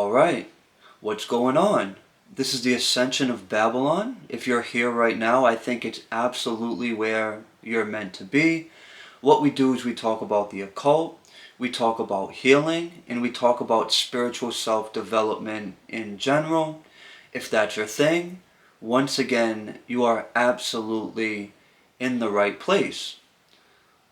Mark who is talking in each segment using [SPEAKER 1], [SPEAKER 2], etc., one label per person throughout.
[SPEAKER 1] Alright, what's going on? This is the Ascension of Babylon. If you're here right now, I think it's absolutely where you're meant to be. What we do is we talk about the occult, we talk about healing, and we talk about spiritual self-development in general. If that's your thing, once again, you are absolutely in the right place.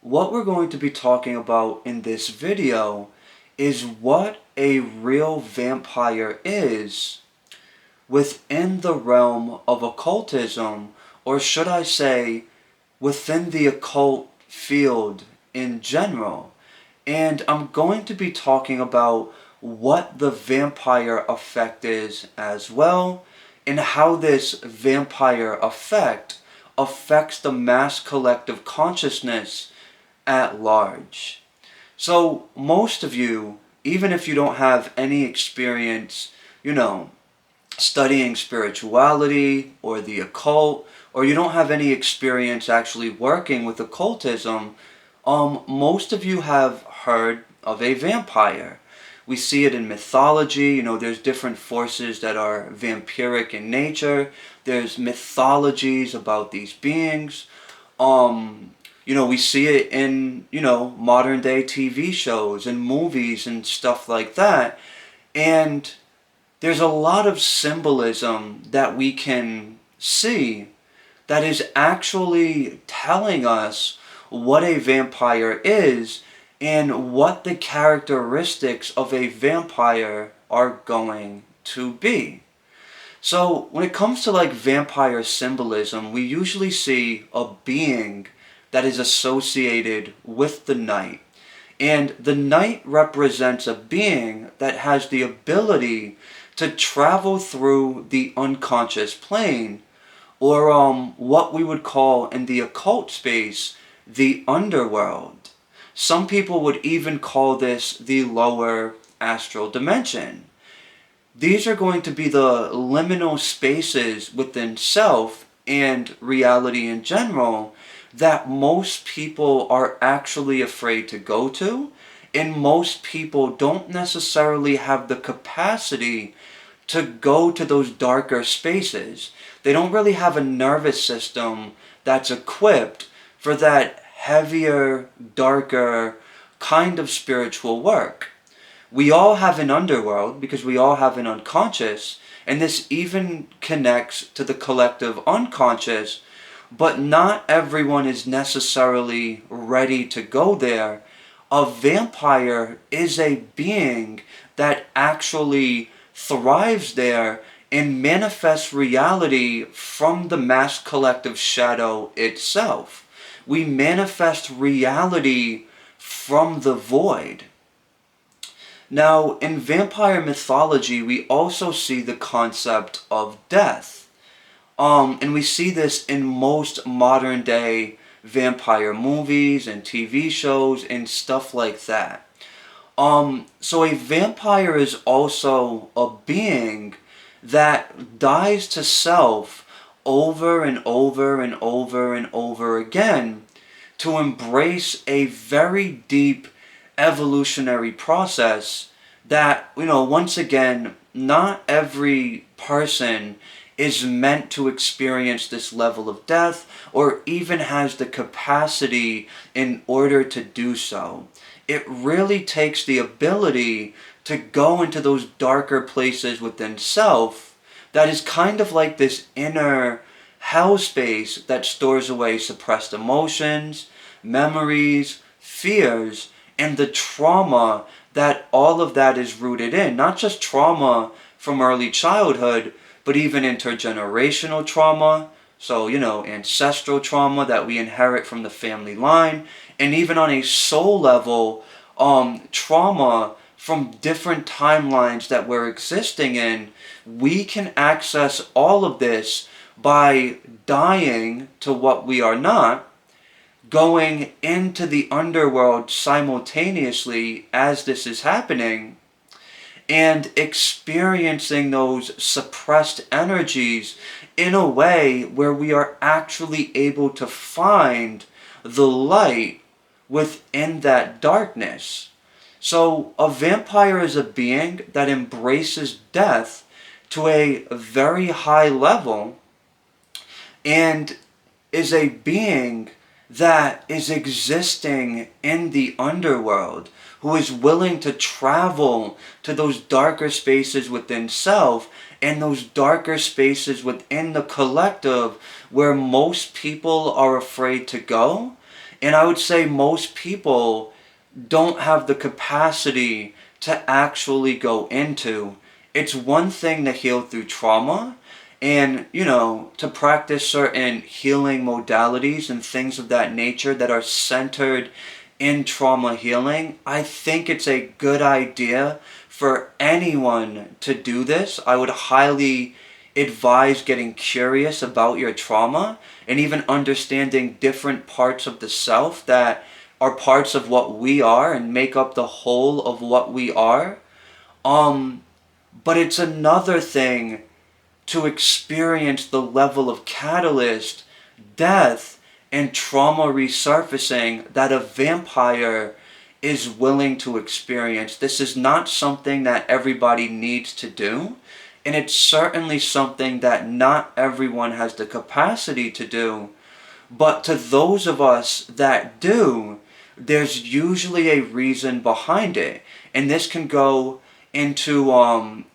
[SPEAKER 1] What we're going to be talking about in this video is what a real vampire is within the realm of occultism, or should I say, within the occult field in general. And I'm going to be talking about what the vampire effect is as well, and how this vampire effect affects the mass collective consciousness at large. So most of you, even if you don't have any experience, studying spirituality or the occult, or you don't have any experience actually working with occultism, most of you have heard of a vampire. We see it in mythology. There's different forces that are vampiric in nature. There's mythologies about these beings. We see it in, modern day TV shows and movies and stuff like that. And there's a lot of symbolism that we can see that is actually telling us what a vampire is and what the characteristics of a vampire are going to be. So when it comes to vampire symbolism, we usually see a being that is associated with the night. And the night represents a being that has the ability to travel through the unconscious plane, or what we would call in the occult space, the underworld. Some people would even call this the lower astral dimension. These are going to be the liminal spaces within self and reality in general that most people are actually afraid to go to, and most people don't necessarily have the capacity to go to those darker spaces. They don't really have a nervous system that's equipped for that heavier, darker kind of spiritual work. We all have an underworld because we all have an unconscious, and this even connects to the collective unconscious, but not everyone is necessarily ready to go there. A vampire is a being that actually thrives there and manifests reality from the mass collective shadow itself. We manifest reality from the void. Now, in vampire mythology, we also see the concept of death. And we see this in most modern day vampire movies and TV shows and stuff like that. So a vampire is also a being that dies to self over and over and over and over again to embrace a very deep evolutionary process that, once again, not every person is meant to experience this level of death or even has the capacity in order to do so. It really takes the ability to go into those darker places within self that is kind of like this inner hell space that stores away suppressed emotions, memories, fears, and the trauma that all of that is rooted in. Not just trauma from early childhood, but even intergenerational trauma, so, ancestral trauma that we inherit from the family line, and even on a soul level, trauma from different timelines that we're existing in. We can access all of this by dying to what we are not, going into the underworld simultaneously as this is happening, and experiencing those suppressed energies in a way where we are actually able to find the light within that darkness. So a vampire is a being that embraces death to a very high level and is a being that is existing in the underworld, who is willing to travel to those darker spaces within self and those darker spaces within the collective where most people are afraid to go. And I would say most people don't have the capacity to actually go into. It's one thing to heal through trauma and, to practice certain healing modalities and things of that nature that are centered in trauma healing. I think it's a good idea for anyone to do this. I would highly advise getting curious about your trauma and even understanding different parts of the self that are parts of what we are and make up the whole of what we are. But it's another thing to experience the level of catalyst, death, and trauma resurfacing that a vampire is willing to experience. This is not something that everybody needs to do, and it's certainly something that not everyone has the capacity to do. But to those of us that do, there's usually a reason behind it. And this can go into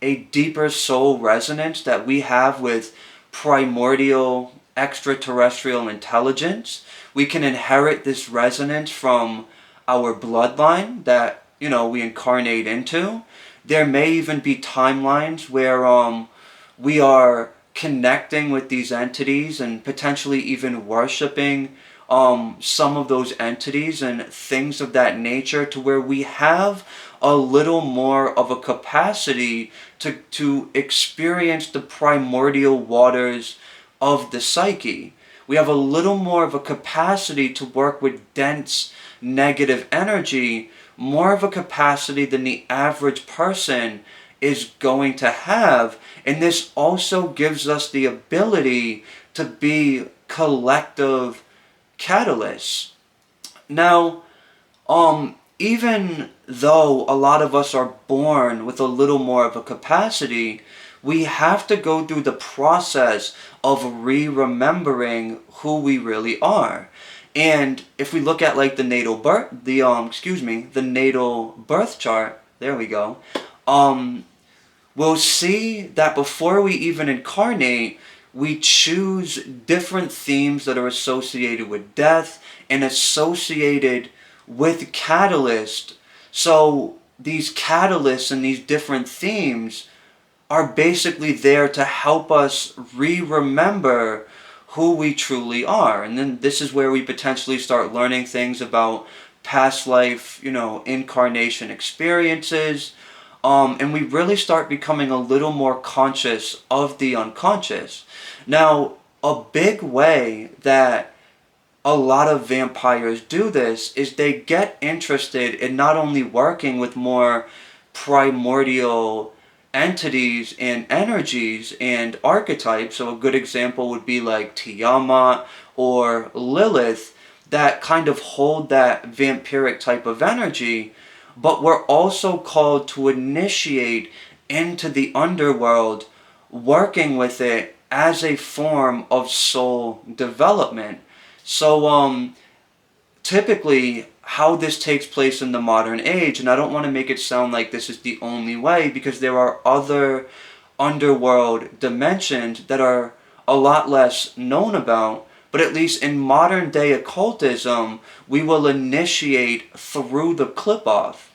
[SPEAKER 1] a deeper soul resonance that we have with primordial extraterrestrial intelligence. We can inherit this resonance from our bloodline that, we incarnate into. There may even be timelines where we are connecting with these entities and potentially even worshiping some of those entities and things of that nature, to where we have a little more of a capacity to experience the primordial waters of the psyche. We have a little more of a capacity to work with dense negative energy, more of a capacity than the average person is going to have. And this also gives us the ability to be collective catalysts. Now, even though a lot of us are born with a little more of a capacity, we have to go through the process of re-remembering who we really are. And if we look at like the natal birth, the natal birth chart, there we go, we'll see that before we even incarnate, we choose different themes that are associated with death and associated with catalyst. So these catalysts and these different themes are basically there to help us re-remember who we truly are. And then this is where we potentially start learning things about past life, incarnation experiences. And we really start becoming a little more conscious of the unconscious. Now, a big way that a lot of vampires do this is they get interested in not only working with more primordial entities and energies and archetypes. So a good example would be like Tiamat or Lilith, that kind of hold that vampiric type of energy, but we're also called to initiate into the underworld, working with it as a form of soul development. So typically how this takes place in the modern age, and I don't want to make it sound like this is the only way, because there are other underworld dimensions that are a lot less known about, but at least in modern day occultism, we will initiate through the clip-off.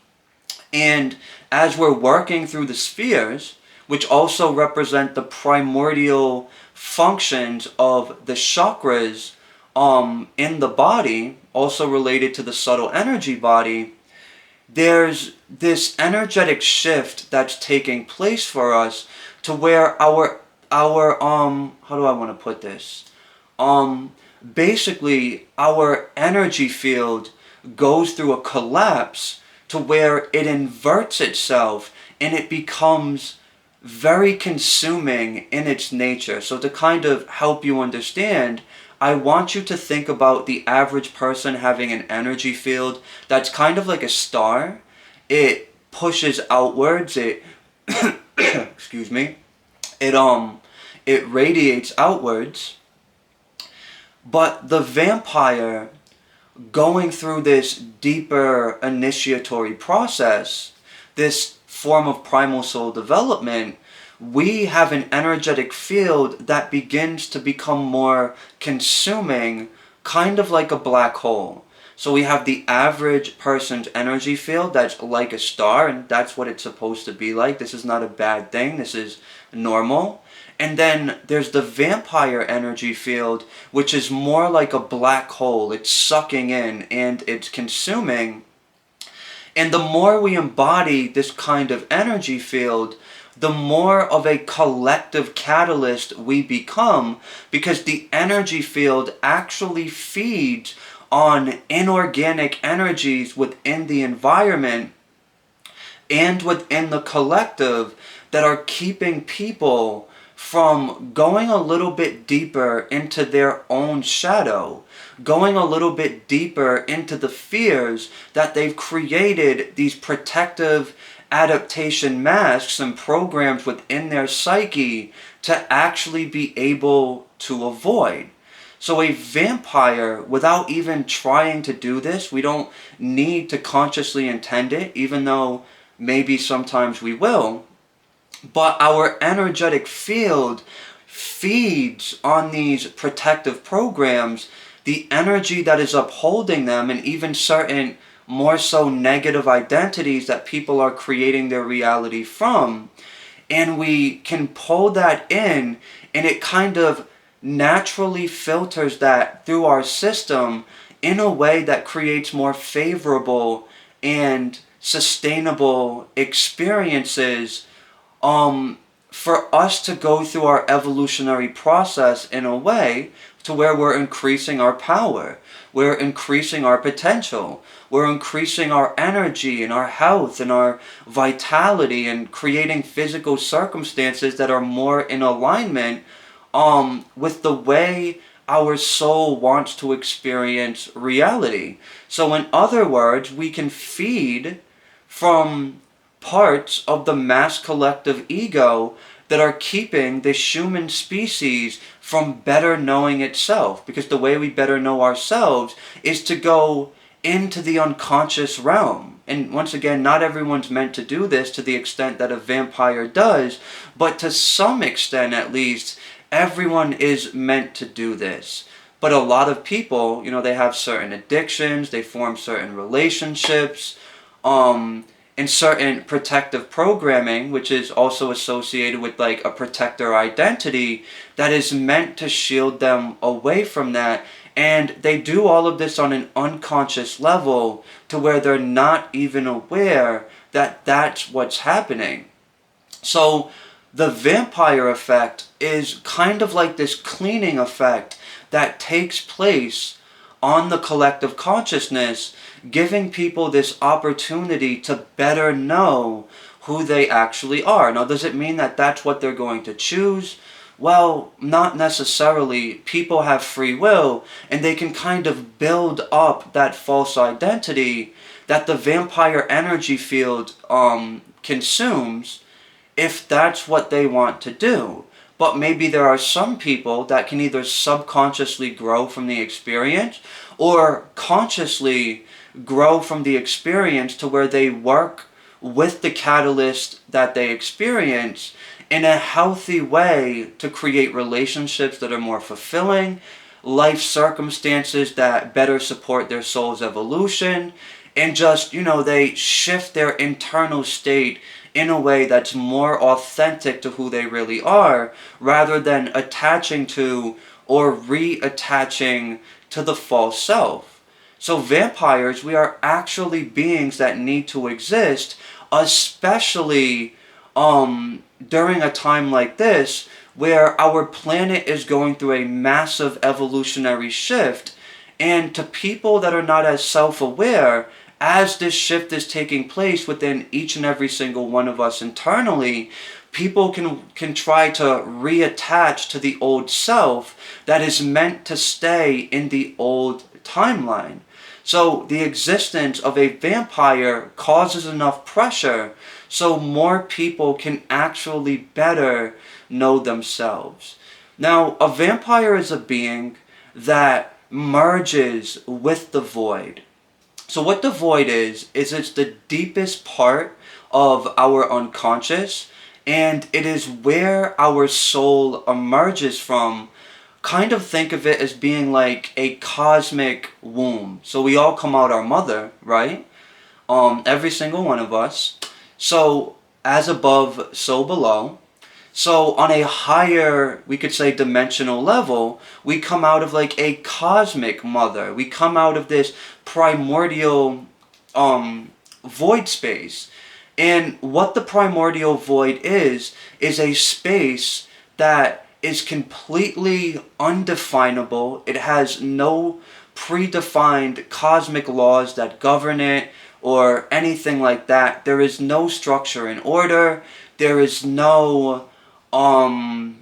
[SPEAKER 1] And as we're working through the spheres, which also represent the primordial functions of the chakras in the body, also related to the subtle energy body, there's this energetic shift that's taking place for us, to where our how do I want to put this? Basically our energy field goes through a collapse, to where it inverts itself and it becomes very consuming in its nature. So to kind of help you understand, I want you to think about the average person having an energy field that's kind of like a star, it pushes outwards, it excuse me, it radiates outwards. But the vampire, going through this deeper initiatory process, this form of primal soul development, we have an energetic field that begins to become more consuming, kind of like a black hole. So we have the average person's energy field that's like a star, and that's what it's supposed to be like. This is not a bad thing. This is normal. And then there's the vampire energy field, which is more like a black hole. It's sucking in and it's consuming. And the more we embody this kind of energy field, the more of a collective catalyst we become, because the energy field actually feeds on inorganic energies within the environment and within the collective that are keeping people from going a little bit deeper into their own shadow, going a little bit deeper into the fears that they've created, these protective adaptation masks and programs within their psyche to actually be able to avoid. So a vampire, without even trying to do this, we don't need to consciously intend it, even though maybe sometimes we will, but our energetic field feeds on these protective programs, the energy that is upholding them, and even certain more so negative identities that people are creating their reality from. And we can pull that in, and it kind of naturally filters that through our system in a way that creates more favorable and sustainable experiences for us to go through our evolutionary process in a way to where we're increasing our power, we're increasing our potential, we're increasing our energy and our health and our vitality, and creating physical circumstances that are more in alignment with the way our soul wants to experience reality. So in other words, we can feed from parts of the mass collective ego that are keeping the human species from better knowing itself. Because the way we better know ourselves is to go into the unconscious realm. And once again, not everyone's meant to do this to the extent that a vampire does, but to some extent at least, everyone is meant to do this. But a lot of people, they have certain addictions, they form certain relationships, and certain protective programming, which is also associated with like a protector identity that is meant to shield them away from that. And they do all of this on an unconscious level to where they're not even aware that that's what's happening. So the vampire effect is kind of like this cleaning effect that takes place on the collective consciousness, giving people this opportunity to better know who they actually are. Now, does it mean that that's what they're going to choose? Well, not necessarily. People have free will, and they can kind of build up that false identity that the vampire energy field consumes, if that's what they want to do. But maybe there are some people that can either subconsciously grow from the experience or consciously grow from the experience to where they work with the catalyst that they experience in a healthy way to create relationships that are more fulfilling, life circumstances that better support their soul's evolution, and just, they shift their internal state in a way that's more authentic to who they really are, rather than attaching to or reattaching to the false self. So vampires, we are actually beings that need to exist, especially during a time like this, where our planet is going through a massive evolutionary shift. And to people that are not as self-aware, as this shift is taking place within each and every single one of us internally, people can try to reattach to the old self that is meant to stay in the old timeline. So the existence of a vampire causes enough pressure so more people can actually better know themselves. Now, a vampire is a being that merges with the void. So what the void is it's the deepest part of our unconscious, and it is where our soul emerges from. Kind of think of it as being like a cosmic womb. So we all come out our mother, right? Every single one of us. So as above, so below. So on a higher, we could say, dimensional level, we come out of like a cosmic mother. We come out of this primordial void space. And what the primordial void is a space that is completely undefinable. It has no predefined cosmic laws that govern it or anything like that. There is no structure and order. There is no I'll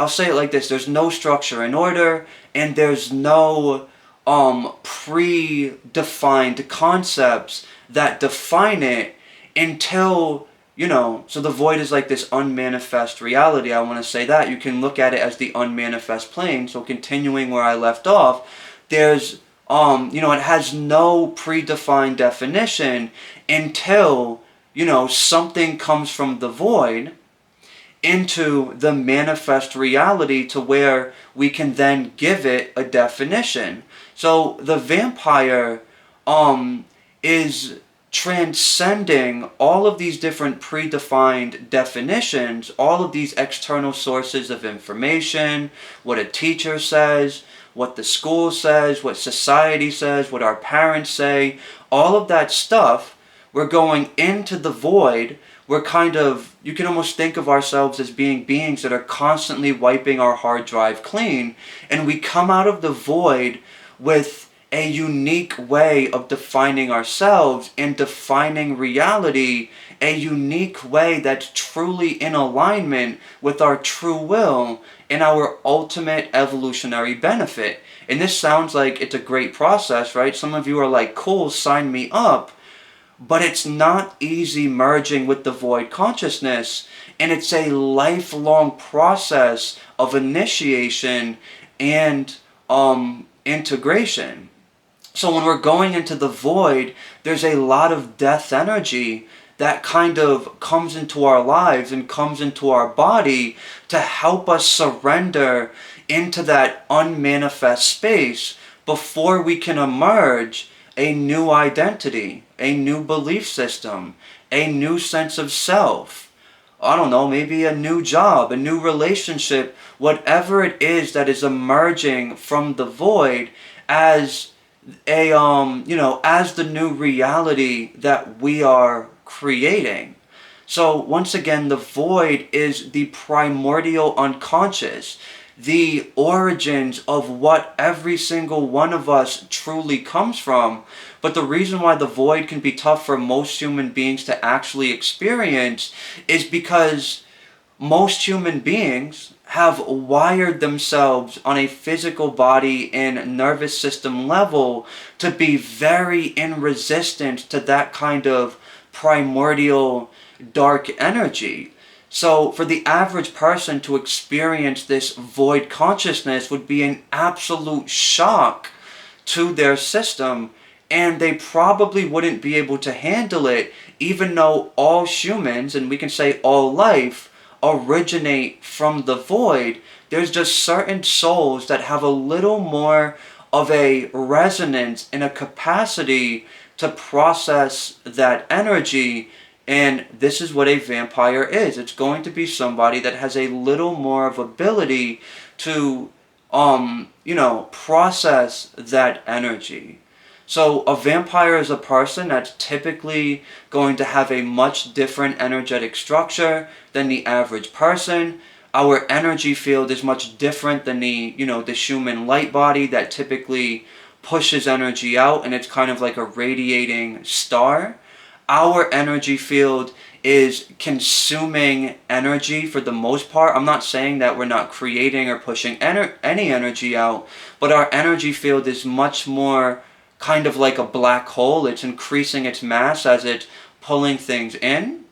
[SPEAKER 1] say it like this. There's no structure and order, and there's no predefined concepts that define it until, so the void is like this unmanifest reality. I want to say that. You can look at it as the unmanifest plane. So continuing where I left off, there's, it has no predefined definition until, something comes from the void into the manifest reality to where we can then give it a definition. So the vampire is transcending all of these different predefined definitions, all of these external sources of information, what a teacher says, what the school says, what society says, what our parents say, all of that stuff. We're going into the void. We're kind of, you can almost think of ourselves as being beings that are constantly wiping our hard drive clean, and we come out of the void with a unique way of defining ourselves and defining reality, a unique way that's truly in alignment with our true will and our ultimate evolutionary benefit. And this sounds like it's a great process, right? Some of you are like, cool, sign me up. But it's not easy merging with the void consciousness, and it's a lifelong process of initiation and integration. So when we're going into the void, there's a lot of death energy that kind of comes into our lives and comes into our body to help us surrender into that unmanifest space before we can emerge a new identity, a new belief system, a new sense of self. I don't know, maybe a new job, a new relationship, whatever it is that is emerging from the void as as the new reality that we are creating. So once again, the void is the primordial unconscious, the origins of what every single one of us truly comes from. But the reason why the void can be tough for most human beings to actually experience is because most human beings have wired themselves on a physical body and nervous system level to be very in resistance to that kind of primordial dark energy. So for the average person to experience this void consciousness would be an absolute shock to their system, and they probably wouldn't be able to handle it, even though all humans, and we can say all life, originate from the void. There's just certain souls that have a little more of a resonance and a capacity to process that energy. And this is what a vampire is. It's going to be somebody that has a little more of ability to, process that energy. So a vampire is a person that's typically going to have a much different energetic structure than the average person. Our energy field is much different than the human light body that typically pushes energy out, and it's kind of like a radiating star. Our energy field is consuming energy for the most part. I'm not saying that we're not creating or pushing any energy out, but our energy field is much more kind of like a black hole. It's increasing its mass as it's pulling things in.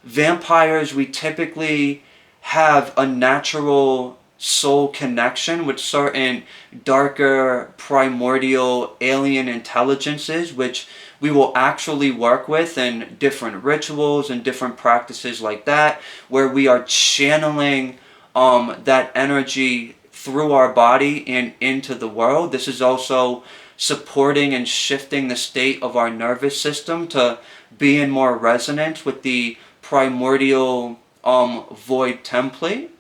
[SPEAKER 1] Vampires, we typically have a natural soul connection with certain darker primordial alien intelligences, which we will actually work with in different rituals and different practices like that, where we are channeling that energy through our body and into the world. This is also supporting and shifting the state of our nervous system to be in more resonance with the primordial void template.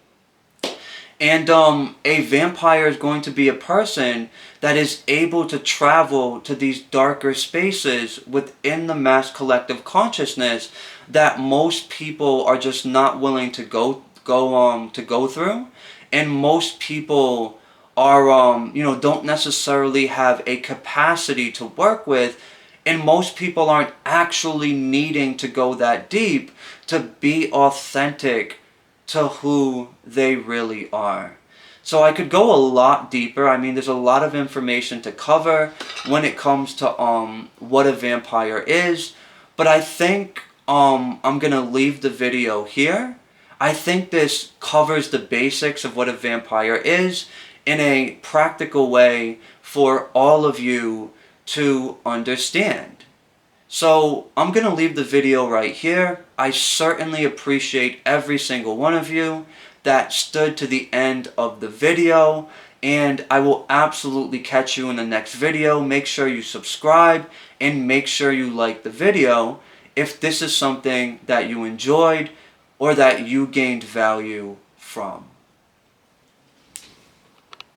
[SPEAKER 1] And a vampire is going to be a person that is able to travel to these darker spaces within the mass collective consciousness that most people are just not willing to go through, and most people are don't necessarily have a capacity to work with, and most people aren't actually needing to go that deep to be authentic to who they really are. So I could go a lot deeper. I mean, there's a lot of information to cover when it comes to what a vampire is, but I think I'm gonna leave the video here. I think this covers the basics of what a vampire is in a practical way for all of you to understand. So I'm going to leave the video right here. I certainly appreciate every single one of you that stood to the end of the video, and I will absolutely catch you in the next video. Make sure you subscribe and make sure you like the video if this is something that you enjoyed or that you gained value from.